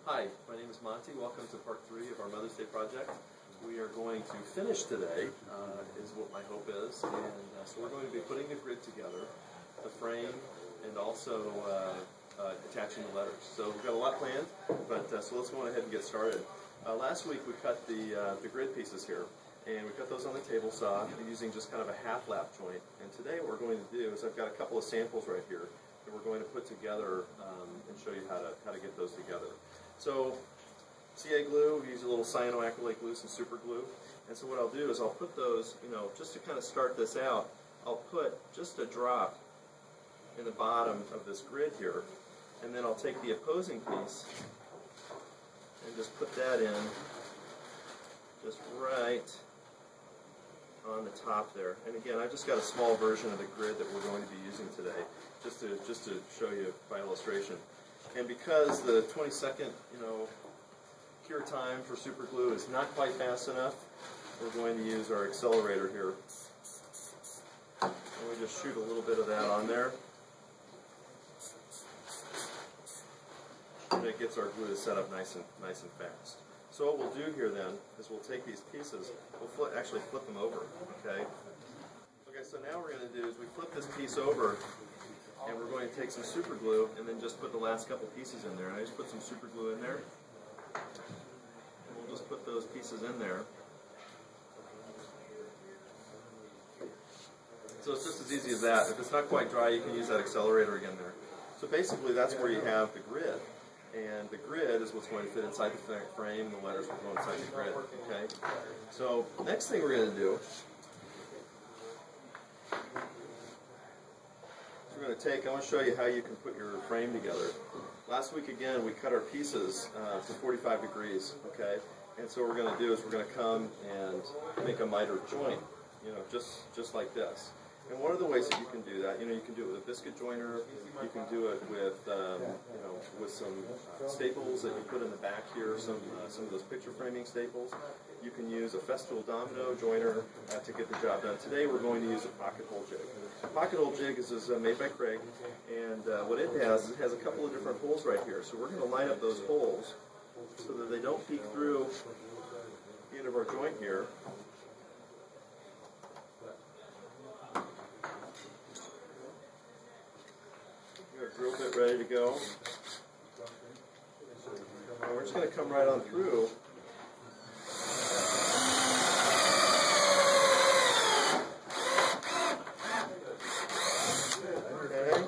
Hi, my name is Monty. Welcome to part 3 of our Mother's Day project. We are going to finish today, is what my hope is, and so we're going to be putting the grid together, the frame, and also attaching the letters. So we've got a lot planned, but so let's go ahead and get started. Last week we cut the grid pieces here, and we cut those on the table saw using just kind of a half lap joint. And today what we're going to do is I've got a couple of samples right here that we're going to put together and show you how to get those together. So CA glue, we use a little cyanoacrylate glue, some super glue. And so what I'll do is I'll put those, just to kind of start this out, I'll put just a drop in the bottom of this grid here, and then I'll take the opposing piece and just put that in just right on the top there. And again, I've just got a small version of the grid that we're going to be using today, just to show you by illustration. And because the 20-second, cure time for super glue is not quite fast enough, we're going to use our accelerator here. And we just shoot a little bit of that on there. And it gets our glue set up nice and fast. So what we'll do here then is we'll take these pieces, we'll actually flip them over, okay? Okay, so now what we're going to do is we flip this piece over, and we're going to take some super glue and then just put the last couple pieces in there. And I just put some super glue in there. And we'll just put those pieces in there. So it's just as easy as that. If it's not quite dry, you can use that accelerator again there. So basically that's where you have the grid. And the grid is what's going to fit inside the frame. The letters will go inside the grid. Okay. So next thing we're going to do, we're going to take, I want to show you how you can put your frame together. Last week again we cut our pieces to 45 degrees, okay? And so what we're going to do is we're going to come and make a miter joint, just like this. And one of the ways that you can do that, you can do it with a biscuit joiner, you can do it with, with some staples that you put in the back here, some of those picture framing staples. You can use a festool domino joiner to get the job done. Today we're going to use a pocket hole jig. A pocket hole jig is made by Craig, and what it has is it has a couple of different holes right here. So we're going to line up those holes so that they don't peek through the end of our joint here. We got a drill bit ready to go. And we're just going to come right on through. Okay.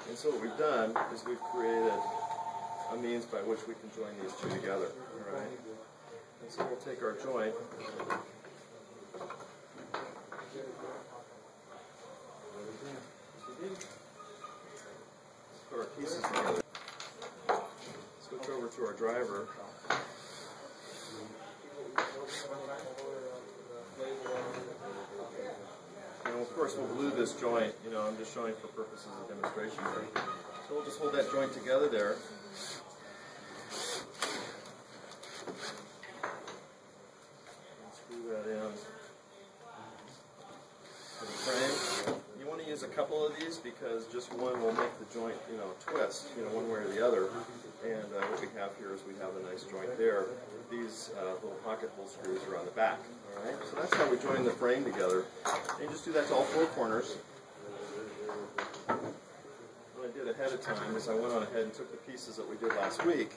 And so what we've done is we've created a means by which we can join these two together. All right. And so we'll take our joint, put our pieces together, switch over to our driver, and of course we'll glue this joint, I'm just showing for purposes of demonstration here. So we'll just hold that joint together there. Screw that in to the frame. You want to use a couple of these because just one will make the joint, twist, one way or the other. And what we have here is we have a nice joint there. These little pocket hole screws are on the back. All right. So that's how we join the frame together. And you just do that to all four corners. What I did ahead of time is I went on ahead and took the pieces that we did last week,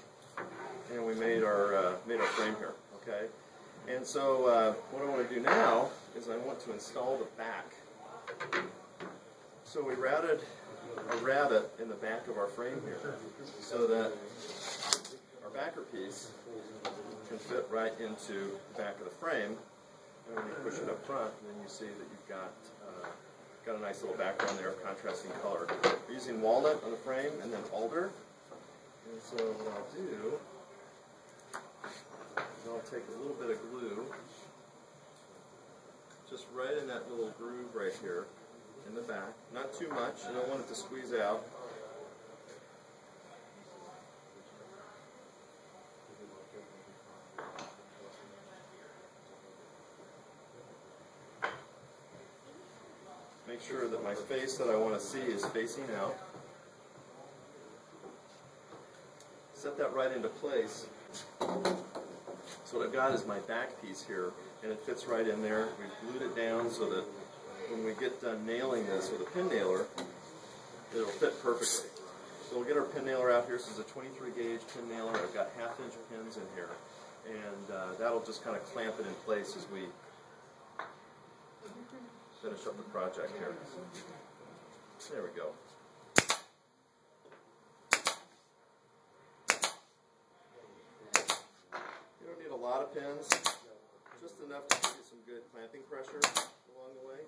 and we made our frame here. Okay. And so what I want to do now is I want to install the back. So we routed a rabbet in the back of our frame here so that our backer piece can fit right into the back of the frame. And when you push it up front, then you see that you've got a nice little background there of contrasting color. We're using walnut on the frame and then alder. And so what I'll do, I'll take a little bit of glue, just right in that little groove right here in the back. Not too much, you don't want it to squeeze out. make sure that my face that I want to see is facing out. Set that right into place. So what I've got is my back piece here, and it fits right in there. We've glued it down so that when we get done nailing this with a pin nailer, it'll fit perfectly. So we'll get our pin nailer out here. This is a 23 gauge pin nailer. I've got 1/2-inch pins in here, and that'll just kind of clamp it in place as we finish up the project here. There we go. You don't need a lot of pins, just enough to give you some good clamping pressure along the way.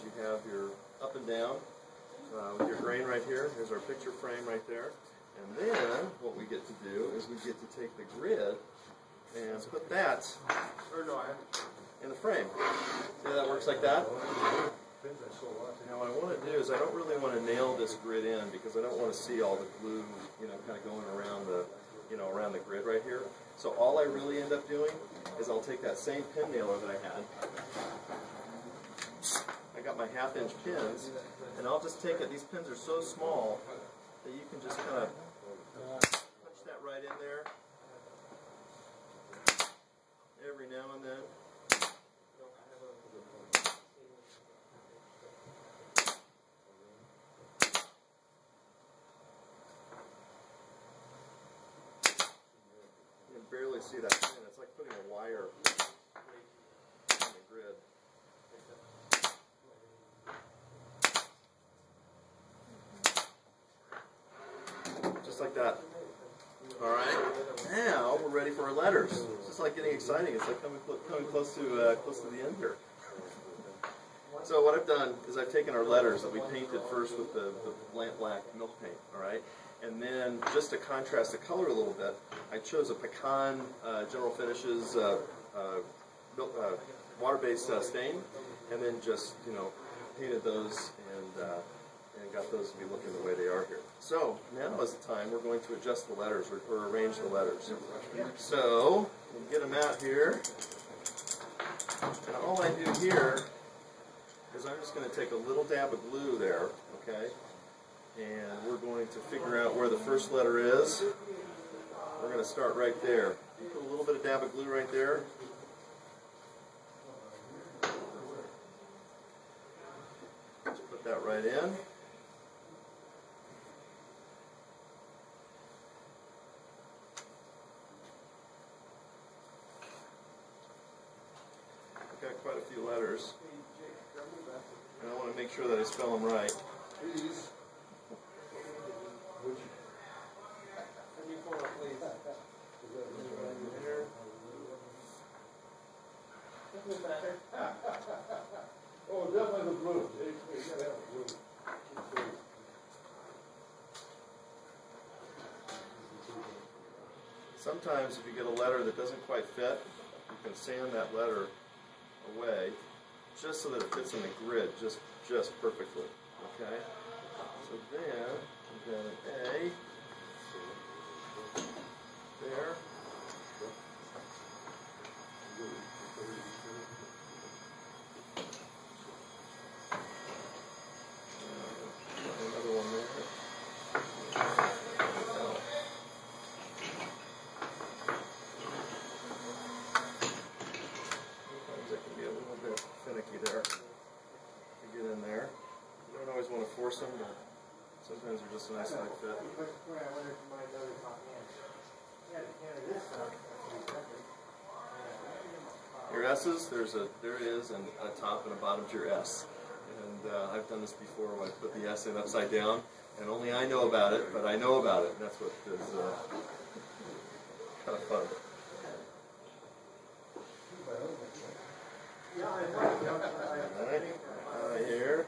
You have your up and down with your grain right here. Here's our picture frame right there. And then what we get to do is we get to take the grid and put that in the frame. See how that works like that? Now what I want to do is I don't really want to nail this grid in because I don't want to see all the glue, kind of going around the, around the grid right here. So all I really end up doing is I'll take that same pin nailer that I had. I got my 1/2-inch pins, and I'll just take it. These pins are so small that you can just kind of punch that right in there every now and then. You can barely see that pin. It's like putting a wire on the grid. Like that. Alright, now we're ready for our letters. It's just like getting exciting. It's like coming close to the end here. So what I've done is I've taken our letters that we painted first with the lamp black milk paint, alright? And then just to contrast the color a little bit, I chose a pecan General Finishes water-based stain, and then just, painted those and got those to be looking the way they are here. So now is the time we're going to adjust the letters or arrange the letters. So we'll get them out here. And all I do here is I'm just going to take a little dab of glue there, okay? And we're going to figure out where the first letter is. We're going to start right there. Put a little bit of dab of glue right there. Just put that right in. Got quite a few letters, and I want to make sure that I spell them right. Oh, definitely the blue. You gotta have a blue. Sometimes if you get a letter that doesn't quite fit, you can sand that letter away just so that it fits in the grid just perfectly. Okay? So then we've got an A there. Another one there. Finicky there to get in there. You don't always want to force them, but sometimes they're just a nice light fit. Your S's, there it is, and a top and a bottom to your S. And I've done this before when I put the S in upside down, and only I know about it, but I know about it, and that's what is kind of fun. Alright, here.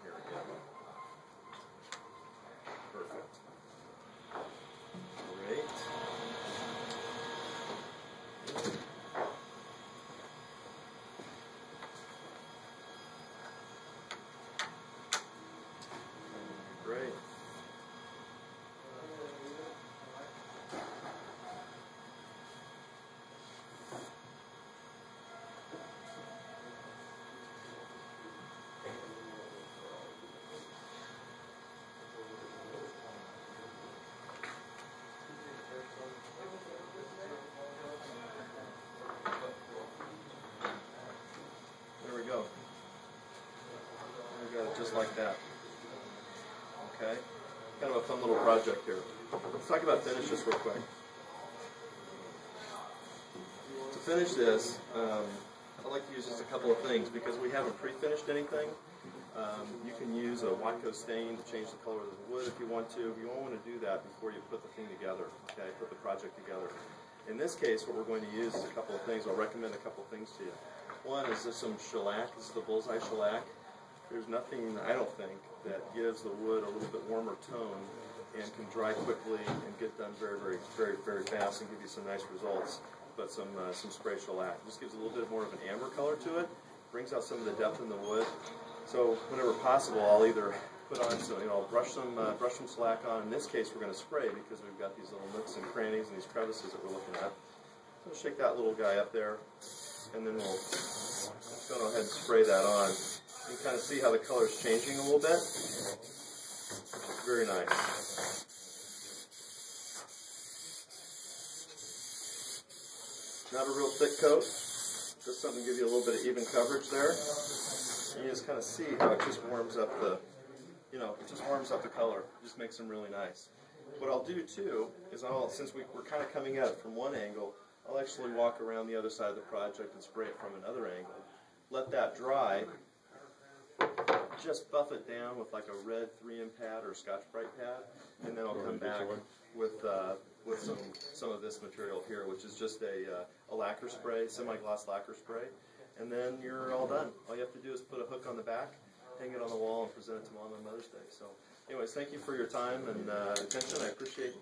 here again. Perfect. Great. Great. There we go. We got it just like that. Okay. Kind of a fun little project here. Let's talk about finish just real quick. To finish this, I like to use just a couple of things because we haven't pre-finished anything. You can use a Watco stain to change the color of the wood if you want to. You won't want to do that before you put the thing together, okay? Put the project together. In this case, what we're going to use is a couple of things. I'll recommend a couple of things to you. One is just some shellac. This is the bullseye shellac. There's nothing, I don't think, that gives the wood a little bit warmer tone and can dry quickly and get done very, very, very, very fast and give you some nice results. But some spray shellac just gives a little bit more of an amber color to it, brings out some of the depth in the wood. So whenever possible, I'll either put on some, brush some shellac on. In this case, we're going to spray because we've got these little nooks and crannies and these crevices that we're looking at. So shake that little guy up there, and then we'll go ahead and spray that on. You can kind of see how the color is changing a little bit. Very nice. Not a real thick coat, just something to give you a little bit of even coverage there. And you just kind of see how it just warms up the, it just warms up the color. It just makes them really nice. What I'll do too is since we're kind of coming at it from one angle, I'll actually walk around the other side of the project and spray it from another angle. Let that dry. Just buff it down with like a red 3M pad or Scotch-Brite pad, and then I'll come back with some of this material here, which is just a lacquer spray, semi-gloss lacquer spray, and then you're all done. All you have to do is put a hook on the back, hang it on the wall, and present it to Mom on Mother's Day. So, anyways, thank you for your time and attention. I appreciate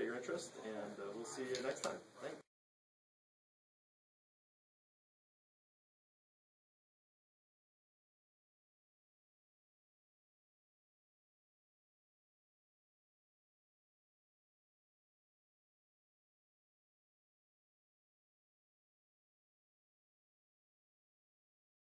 your interest, and we'll see you next time. Thanks.